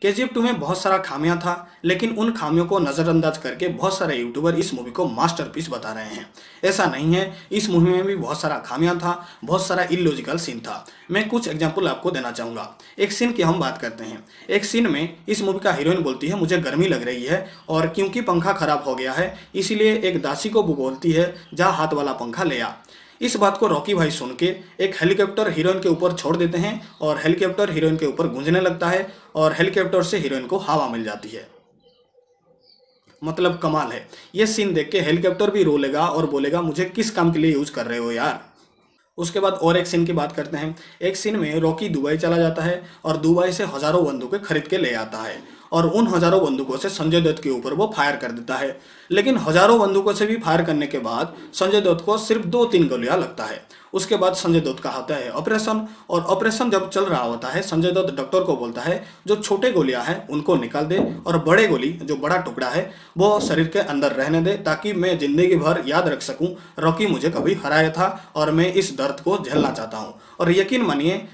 KGF 2 में बहुत सारा खामियां था, लेकिन उन खामियों को नज़रअंदाज करके बहुत सारे यूट्यूबर इस मूवी को मास्टरपीस बता रहे हैं। ऐसा नहीं है, इस मूवी में भी बहुत सारा खामियां था, बहुत सारा इलॉजिकल सीन था। मैं कुछ एग्जांपल आपको देना चाहूँगा। एक सीन की हम बात करते हैं। एक सीन में इस मूवी का हीरोइन बोलती है मुझे गर्मी लग रही है और क्योंकि पंखा खराब हो गया है इसीलिए एक दासी को वो बोलती है जा हाथ वाला पंखा ले आ। इस बात को रॉकी भाई सुन के एक हेलीकॉप्टर हीरोइन के ऊपर छोड़ देते हैं और हेलीकॉप्टर हीरोइन के ऊपर गूंजने लगता है और हेलीकॉप्टर से हीरोइन को हवा मिल जाती है। मतलब कमाल है। ये सीन देख के हेलीकॉप्टर भी रोलेगा और बोलेगा मुझे किस काम के लिए यूज कर रहे हो यार। उसके बाद और एक सीन की बात करते हैं। एक सीन में रॉकी दुबई चला जाता है और दुबई से हजारों बंदूकें खरीद के ले आता है और उन हजारों बंदूकों से संजय दत्त के ऊपर वो फायर कर देता है। लेकिन हजारों बंदूकों से भी फायर करने के बाद संजय दत्त को सिर्फ 2-3 गोलियां लगता है। उसके बाद संजय दत्त का होता है ऑपरेशन और ऑपरेशन जब चल रहा होता है संजय दत्त डॉक्टर को बोलता है जो छोटे गोलियां हैं उनको निकाल दे और बड़े गोली जो बड़ा टुकड़ा है वो शरीर के अंदर रहने दे ताकि मैं जिंदगी भर याद रख सकूं रॉकी मुझे कभी हराया था और मैं इस दर्द को झेलना चाहता हूं। और यकीन मानिए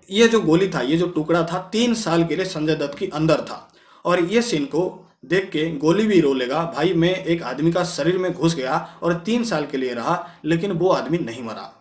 ये जो गोली था, ये जो टुकड़ा था 3 साल के लिए संजय दत्त के अंदर था। और ये सीन को देख के गोली भी रो लेगा भाई मैं एक आदमी का शरीर में घुस गया और 3 साल के लिए रहा लेकिन वो आदमी नहीं मरा।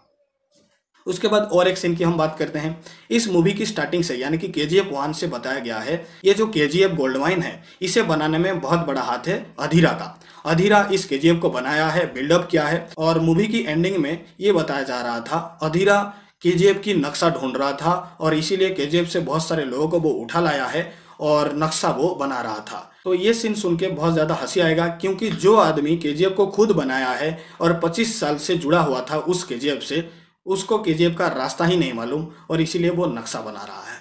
उसके बाद और एक सीन की हम बात करते हैं। इस मूवी की स्टार्टिंग से यानी कि KGF 1 से बताया गया है ये जो KGF गोल्ड माइन है इसे बनाने में बहुत बड़ा हाथ है अधीरा का। अधीरा इस KGF को बनाया है, बिल्डअप किया है और मूवी की एंडिंग में ये बताया जा रहा था अधीरा KGF की नक्शा ढूंढ रहा था और इसीलिए KGF से बहुत सारे लोगों को वो उठा लाया है और नक्शा वो बना रहा था। तो ये सीन सुन के बहुत ज़्यादा हंसी आएगा क्योंकि जो आदमी KGF को खुद बनाया है और 25 साल से जुड़ा हुआ था उस KGF से उसको KGF का रास्ता ही नहीं मालूम और इसीलिए वो नक्शा बना रहा है।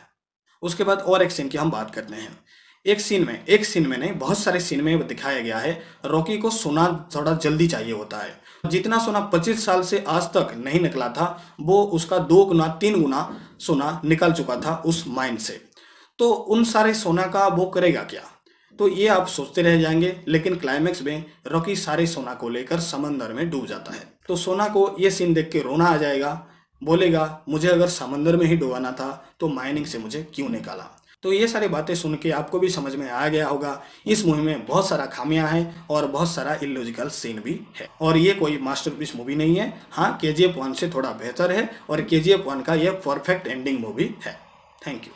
उसके बाद और एक सीन की हम बात करते हैं। एक सीन में नहीं बहुत सारे सीन में दिखाया गया है रॉकी को सोना थोड़ा जल्दी चाहिए होता है। जितना सोना 25 साल से आज तक नहीं निकला था वो उसका 2 गुना 3 गुना सोना निकल चुका था उस माइन से। तो उन सारे सोना का वो करेगा क्या, तो ये आप सोचते रह जाएंगे। लेकिन क्लाइमेक्स में रॉकी सारे सोना को लेकर समंदर में डूब जाता है। तो सोना को ये सीन देख के रोना आ जाएगा, बोलेगा मुझे अगर समंदर में ही डुबाना था तो माइनिंग से मुझे क्यों निकाला। तो ये सारी बातें सुन के आपको भी समझ में आ गया होगा इस मूवी में बहुत सारा खामियां हैं और बहुत सारा इलॉजिकल सीन भी है और ये कोई मास्टरपीस मूवी नहीं है। हाँ, KGF 1 से थोड़ा बेहतर है और KGF 1 का ये परफेक्ट एंडिंग मूवी है। Thank you.